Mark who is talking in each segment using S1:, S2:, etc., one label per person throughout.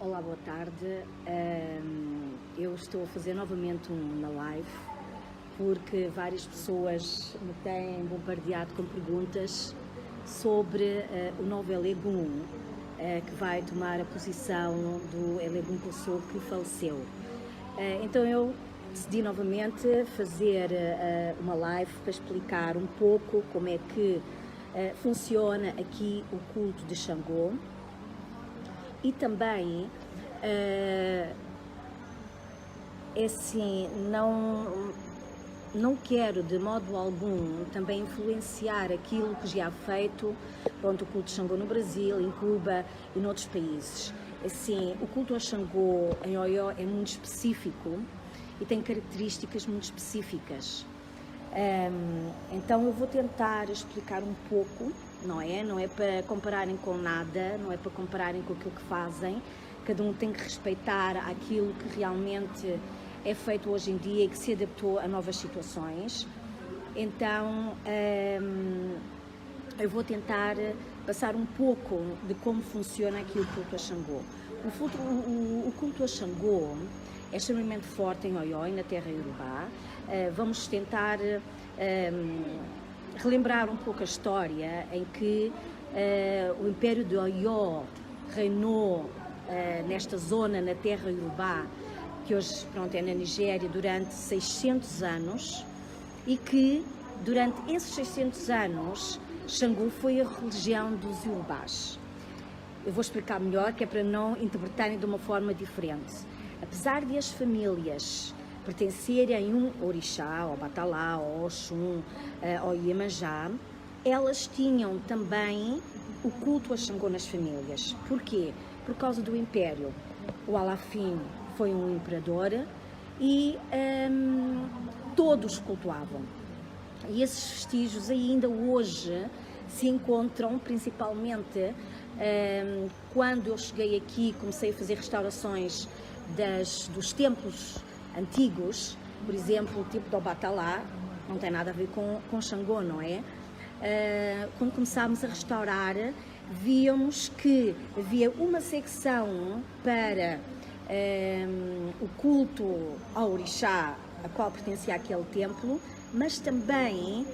S1: Olá, boa tarde. Eu estou a fazer novamente uma live porque várias pessoas me têm bombardeado com perguntas sobre o novo Elegum, que vai tomar a posição do Elegum Poçô que faleceu. Então eu decidi novamente fazer uma live para explicar um pouco como é que funciona aqui o culto de Xangô. E também, é assim, não quero de modo algum também influenciar aquilo que já é feito, pronto, o culto de Xangô no Brasil, em Cuba e noutros países. Assim, o culto a Xangô em Oió é muito específico e tem características muito específicas. Então eu vou tentar explicar um pouco, não é para compararem com nada, não é para compararem com aquilo que fazem. Cada um tem que respeitar aquilo que realmente é feito hoje em dia e que se adaptou a novas situações. Então eu vou tentar passar um pouco de como funciona aqui o culto a Xangô. O culto a Xangô é extremamente forte em Oió e na terra iorubá. Vamos tentar relembrar um pouco a história em que o Império de Oió reinou nesta zona, na terra iorubá, que hoje pronto, é na Nigéria, durante 600 anos, e que durante esses 600 anos Xangô foi a religião dos iorubás. Eu vou explicar melhor, que é para não interpretarem de uma forma diferente. Apesar de as famílias pertencerem a um orixá, ao Batalá, ao Oxum, ao Iemanjá, elas tinham também o culto a Xangô nas famílias. Porquê? Por causa do império. O Alafim foi um imperador e todos cultuavam. E esses vestígios ainda hoje se encontram, principalmente quando eu cheguei aqui, comecei a fazer restaurações dos templos antigos, por exemplo, o tipo do Batalá, não tem nada a ver com Xangô, não é? Quando começámos a restaurar, víamos que havia uma secção para o culto ao orixá, a qual pertencia aquele templo, mas também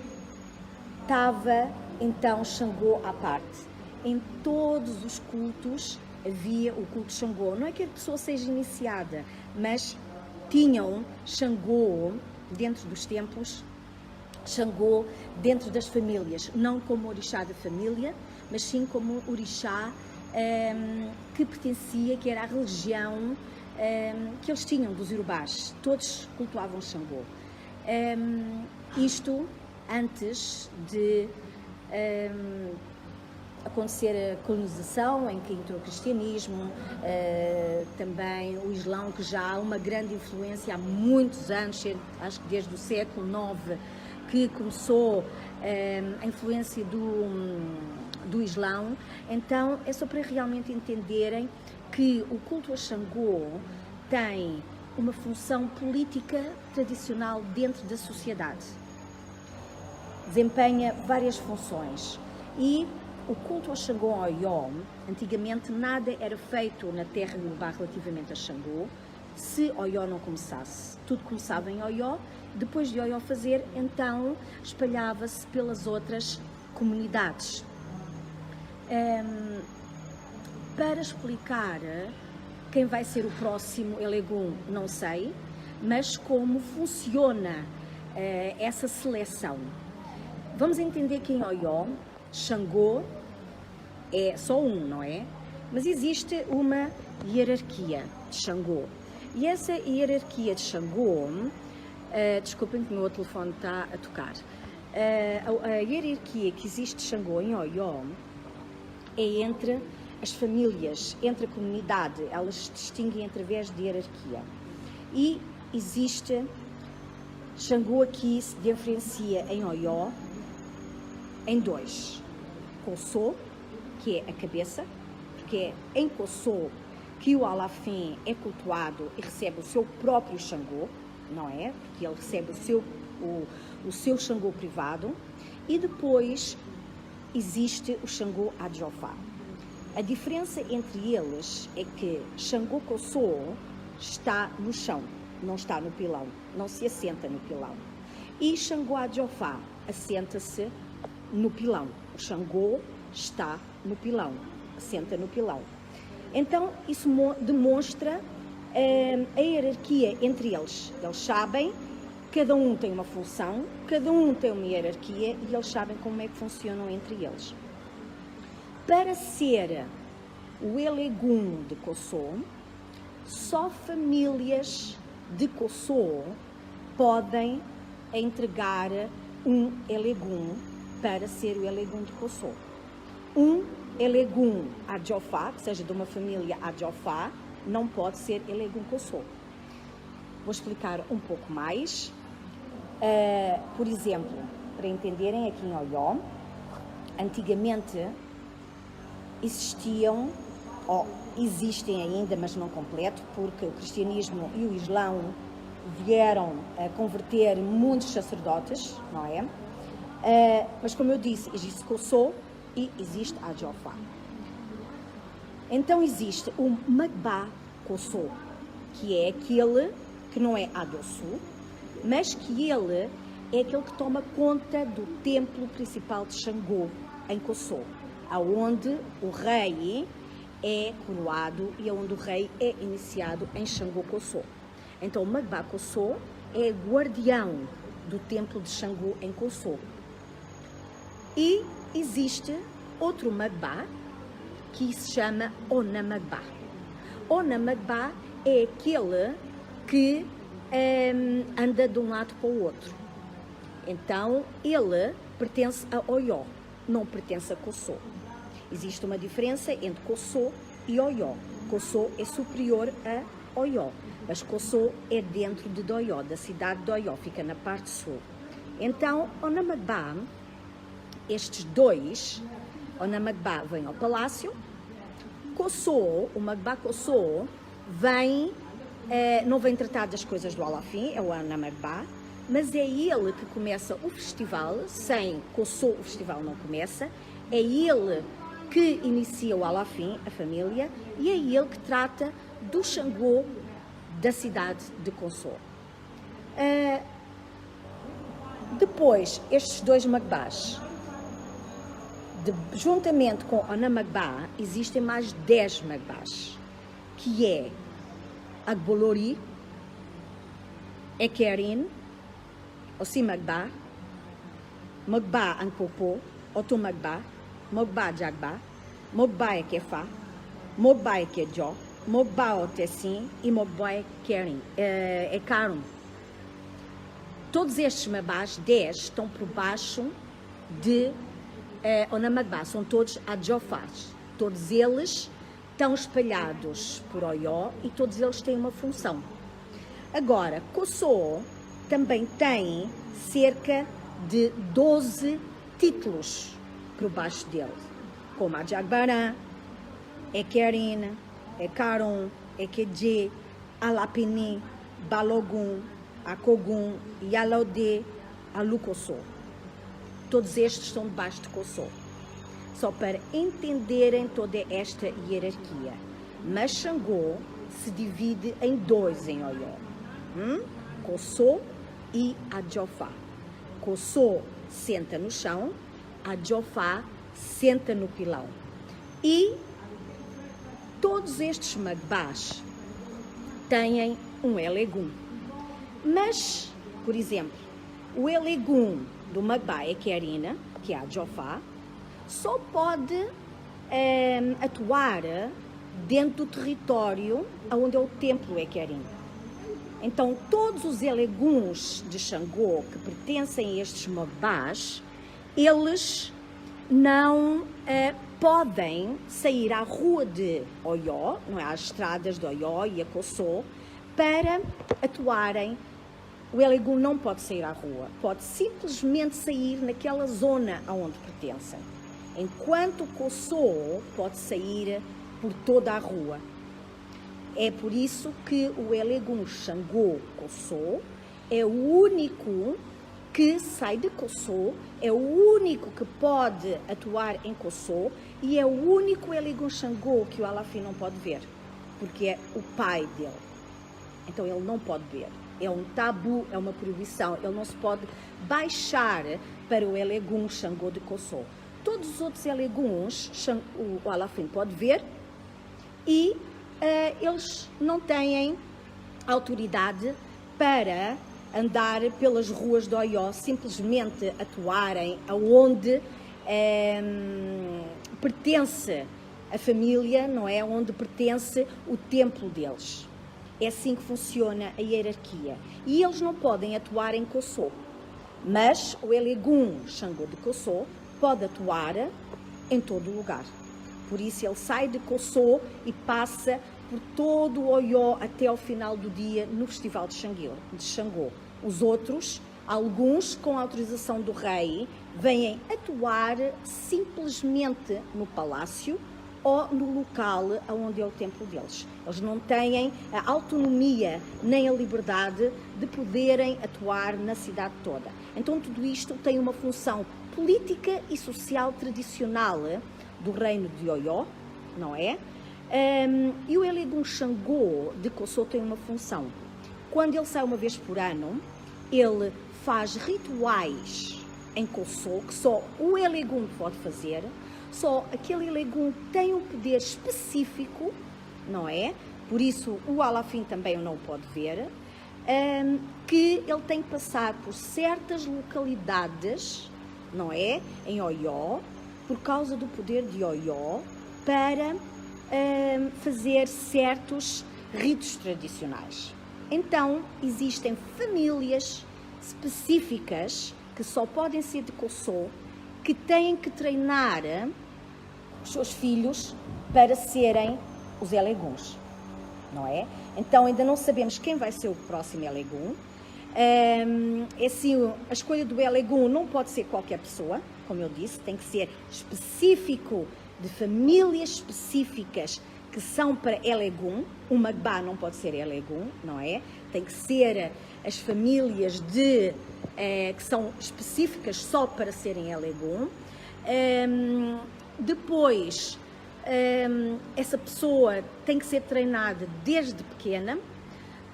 S1: estava então Xangô à parte. Em todos os cultos havia o culto de Xangô. Não é que a pessoa seja iniciada, mas tinham Xangô dentro dos templos, Xangô dentro das famílias, não como orixá da família, mas sim como orixá que pertencia, que era a religião que eles tinham dos iorubás. Todos cultuavam Xangô. Isto antes de acontecer a colonização, em que entrou o cristianismo, também o Islão, que já há uma grande influência há muitos anos, acho que desde o século IX, que começou a influência do Islão. Então é só para realmente entenderem que o culto a Xangô tem uma função política tradicional dentro da sociedade. Desempenha várias funções. E o culto a Xangô em Oió, antigamente nada era feito na terra iorubá relativamente a Xangô, se Oió não começasse. Tudo começava em Oió, depois de Oió fazer, então espalhava-se pelas outras comunidades. Para explicar quem vai ser o próximo Elegum, não sei, mas como funciona essa seleção. Vamos entender que em Oió, Xangô é só um, não é? Mas existe uma hierarquia de Xangô. E essa hierarquia de Xangô, desculpem que o meu telefone está a tocar, a hierarquia que existe de Xangô em Oió é entre as famílias, entre a comunidade, elas se distinguem através de hierarquia. E existe, Xangô aqui se diferencia em Oió em dois. Poçô, que é a cabeça, porque é em Poçô que o Alafim é cultuado e recebe o seu próprio Xangô, não é? Porque ele recebe o seu Xangô privado. E depois existe o Xangô Adjofá. A diferença entre eles é que Xangô Kossô está no chão, não está no pilão, não se assenta no pilão. E Xangô Adjofá assenta-se no pilão. O Xangô está no pilão, assenta no pilão. Então, isso demonstra a hierarquia entre eles. Eles sabem, cada um tem uma função, cada um tem uma hierarquia e eles sabem como é que funcionam entre eles. Para ser o Elegum de Kossô, só famílias de Kossô podem entregar um Elegum para ser o Elegum de Kossô. Um Elegum Adjofá, que seja de uma família Adjofá, não pode ser Elegum Kossô. Vou explicar um pouco mais. Por exemplo, para entenderem, aqui em Oió, antigamente existiam, ou existem ainda, mas não completo, porque o cristianismo e o islão vieram a converter muitos sacerdotes, não é? Mas como eu disse, existe Kossô e existe Adjofá. Então existe o Magbá Kossô, que é aquele que não é Adossu, mas que ele é aquele que toma conta do templo principal de Xangô, em Kossô, aonde o rei é coroado e onde o rei é iniciado em Xangô Kossô. Então o Magbá Kossô é guardião do templo de Xangô em Kossô. E existe outro Magbá que se chama Onamagbá. Onamagbá é aquele que anda de um lado para o outro. Então, ele pertence a Oió, não pertence a Kossô. Existe uma diferença entre Kossô e Oió. Kossô é superior a Oió, mas Kossô é dentro de Oió, da cidade de Oió, fica na parte sul. Então, Onamagbá, estes dois, Onamagbá vem ao palácio, Kossô, o Magbá Kossô, não vem tratar das coisas do Alafim, é o Onamagbá, mas é ele que começa o festival. Sem Kossô o festival não começa, é ele que inicia o Alafim, a família, e é ele que trata do Xangô da cidade de Kossô. Depois, estes dois Magbás, juntamente com Onamagbá, existem mais 10 Magbás, que é Agbolori, Ekerin, Osimagbá, Magbá Ankpopo, Otomagbá, Magbá Jagbá, Magbá Ekefá, Magbá Ekedjó, Magbá Otessim e Magbá Ekarum. Todos estes Magbás, 10, estão por baixo de Onamagbá, são todos Adjofás. Todos eles estão espalhados por Oió e todos eles têm uma função. Agora, Kossô também tem cerca de 12 títulos por baixo dele, como Adjagbarã, Ekerin, Ekarum, Ekedje, Alapini, Balogun, Akogum, Yalaudê, Alukossô. Todos estes estão debaixo de Kossô. Só para entenderem toda esta hierarquia. Mas Xangô se divide em dois em Oió. Kossô e Adjofá. Kossô senta no chão, Adjofá senta no pilão. E todos estes Magbás têm um Elegum. Mas, por exemplo, o Elegum do Magbá Ekerina, que é Adjofá, só pode atuar dentro do território onde é o templo Ekerin. Então, todos os Eleguns de Xangô que pertencem a estes Magbás, eles não podem sair à rua de Oió, não é, às estradas de Oió e a Kossô, para atuarem. O Elegum não pode sair à rua, pode simplesmente sair naquela zona aonde pertencem. Enquanto o Kossô pode sair por toda a rua. É por isso que o Elegum Xangô Kossô é o único que sai de Kossô, é o único que pode atuar em Kossô e é o único Elegun Xangô que o Alafim não pode ver, porque é o pai dele. Então ele não pode ver. É um tabu, é uma proibição. Ele não se pode baixar para o Elegun Xangô de Kossô. Todos os outros Eleguns o Alafim pode ver e eles não têm autoridade para andar pelas ruas de Oió, simplesmente atuarem aonde pertence a família, não é? Onde pertence o templo deles. É assim que funciona a hierarquia. E eles não podem atuar em Kossô. Mas o Elegun Xangô de Kossô pode atuar em todo o lugar. Por isso ele sai de Kossô e passa por todo o Oió até ao final do dia no Festival de Xangô. Os outros, alguns com autorização do rei, vêm atuar simplesmente no palácio ou no local onde é o templo deles. Eles não têm a autonomia nem a liberdade de poderem atuar na cidade toda. Então tudo isto tem uma função política e social tradicional do reino de Oió, não é? E o Elegun Xangô de Kossô tem uma função. Quando ele sai uma vez por ano, ele faz rituais em Kossô que só o Elegun pode fazer. Só aquele Elegun tem um poder específico, não é? Por isso o Alafim também não o pode ver, que ele tem que passar por certas localidades, não é? Em Oió, por causa do poder de Oió, para fazer certos ritos tradicionais. Então, existem famílias específicas que só podem ser de Kossô, que têm que treinar os seus filhos para serem os Eleguns, não é? Então ainda não sabemos quem vai ser o próximo Elegun. Assim, a escolha do Elegun não pode ser qualquer pessoa, como eu disse, tem que ser específico, de famílias específicas que são para Elegun. O Magbá não pode ser Elegun, não é? Tem que ser as famílias que são específicas só para serem Elegun. Depois, essa pessoa tem que ser treinada desde pequena,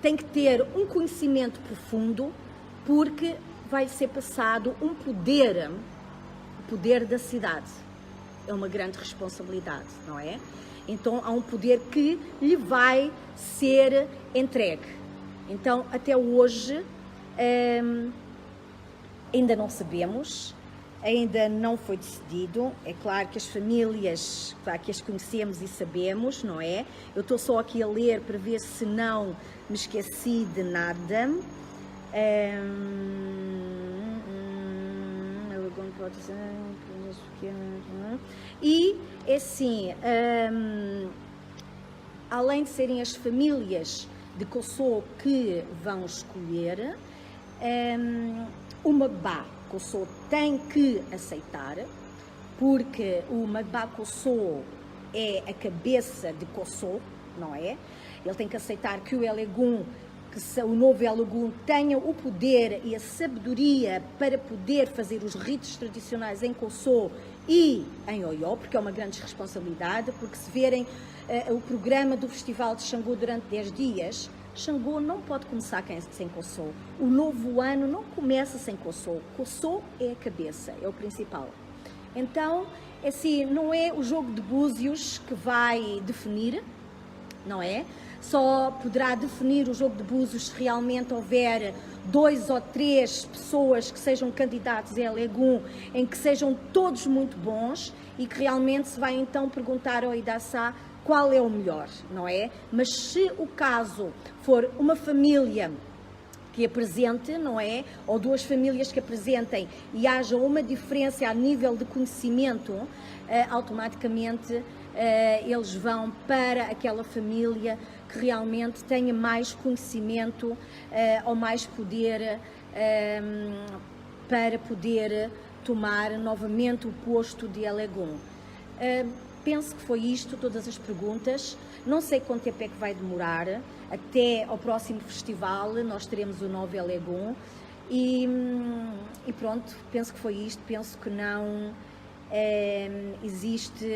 S1: tem que ter um conhecimento profundo, porque vai ser passado um poder, o poder da cidade. É uma grande responsabilidade, não é? Então, há um poder que lhe vai ser entregue. Então, até hoje, ainda não sabemos, ainda não foi decidido. É claro que as famílias, claro que as conhecemos e sabemos, não é? Eu estou só aqui a ler para ver se não me esqueci de nada. E, assim, além de serem as famílias de Kossô que vão escolher, o Magbá Kossô tem que aceitar, porque o Magbá Kossô é a cabeça de Kossô, não é? Ele tem que aceitar que o Elegun, que o novo Elegun tenha o poder e a sabedoria para poder fazer os ritos tradicionais em Kossô e em Oió, porque é uma grande responsabilidade, porque se verem o programa do Festival de Xangô durante 10 dias, Xangô não pode começar sem Kossô. O novo ano não começa sem Kossô. Kossô é a cabeça, é o principal. Então, assim, não é o jogo de búzios que vai definir, não é? Só poderá definir o jogo de búzios se realmente houver 2 ou 3 pessoas que sejam candidatos a Elegun, em que sejam todos muito bons e que realmente se vai então perguntar ao Idaçá qual é o melhor, não é? Mas se o caso for uma família que apresente, não é? Ou 2 famílias que apresentem e haja uma diferença a nível de conhecimento, automaticamente eles vão para aquela família que realmente tenha mais conhecimento ou mais poder para poder tomar novamente o posto de Elegun. Penso que foi isto, todas as perguntas. Não sei quanto tempo é que vai demorar. Até ao próximo festival nós teremos o novo Elegun E pronto, penso que foi isto, penso que não existe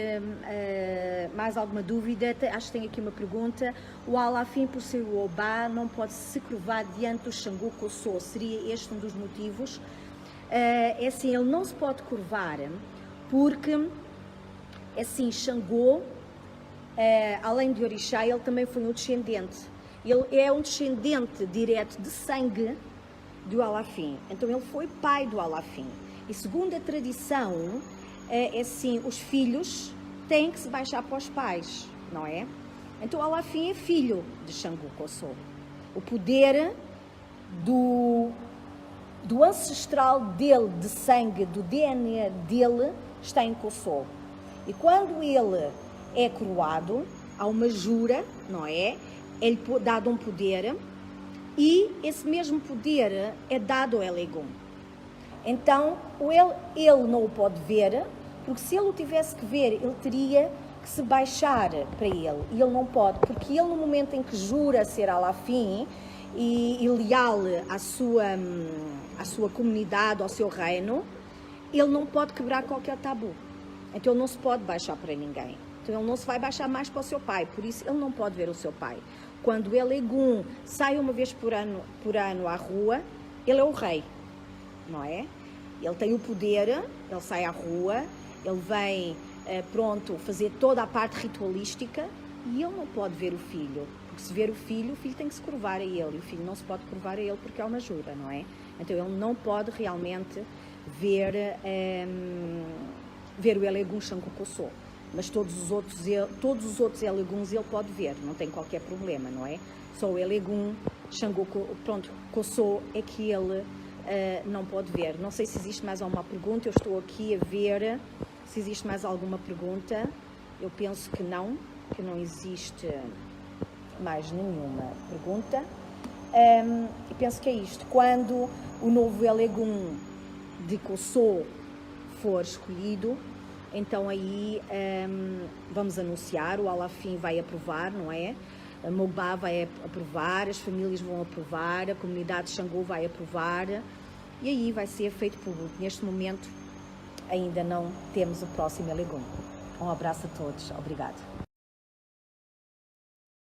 S1: mais alguma dúvida. Acho que tem aqui uma pergunta. O Alafim, por ser o Obá, não pode se curvar diante do Xangô Cossô. Seria este um dos motivos? É assim, ele não se pode curvar porque, é assim, Xangô, além de Orixá, ele também foi um descendente. Ele é um descendente direto de sangue do Alafim. Então ele foi pai do Alafim. E segundo a tradição, é assim, os filhos têm que se baixar para os pais, não é? Então o Alafim é filho de Xangô Cossô. O poder do ancestral dele, de sangue, do DNA dele, está em Cossô. E quando ele é coroado, há uma jura, não é? É-lhe dado um poder e esse mesmo poder é dado ao Elegum. Então, ele não o pode ver, porque se ele o tivesse que ver, ele teria que se baixar para ele. E ele não pode, porque ele, no momento em que jura ser Alafim e leal à sua comunidade, ao seu reino, ele não pode quebrar qualquer tabu. Então, ele não se pode baixar para ninguém. Então, ele não se vai baixar mais para o seu pai, por isso ele não pode ver o seu pai. Quando o Elegum sai uma vez por ano à rua, ele é o rei, não é? Ele tem o poder, ele sai à rua, ele vem, pronto, fazer toda a parte ritualística e ele não pode ver o filho. Porque se ver o filho tem que se curvar a ele. E o filho não se pode curvar a ele porque é uma jura, não é? Então ele não pode realmente ver o Elegum Xangô Cossô. Mas todos os outros Eleguns ele pode ver, não tem qualquer problema, não é? Só o Elegum Xangô Cossô é que ele não pode ver. Não sei se existe mais alguma pergunta, eu estou aqui a ver se existe mais alguma pergunta. Eu penso que não existe mais nenhuma pergunta. E penso que é isto. Quando o novo Elegum de Cossô for escolhido, então aí vamos anunciar, o Alafim vai aprovar, não é? A Mogba vai aprovar, as famílias vão aprovar, a comunidade de Xangô vai aprovar e aí vai ser feito público. Neste momento ainda não temos o próximo Elegum. Um abraço a todos, obrigado.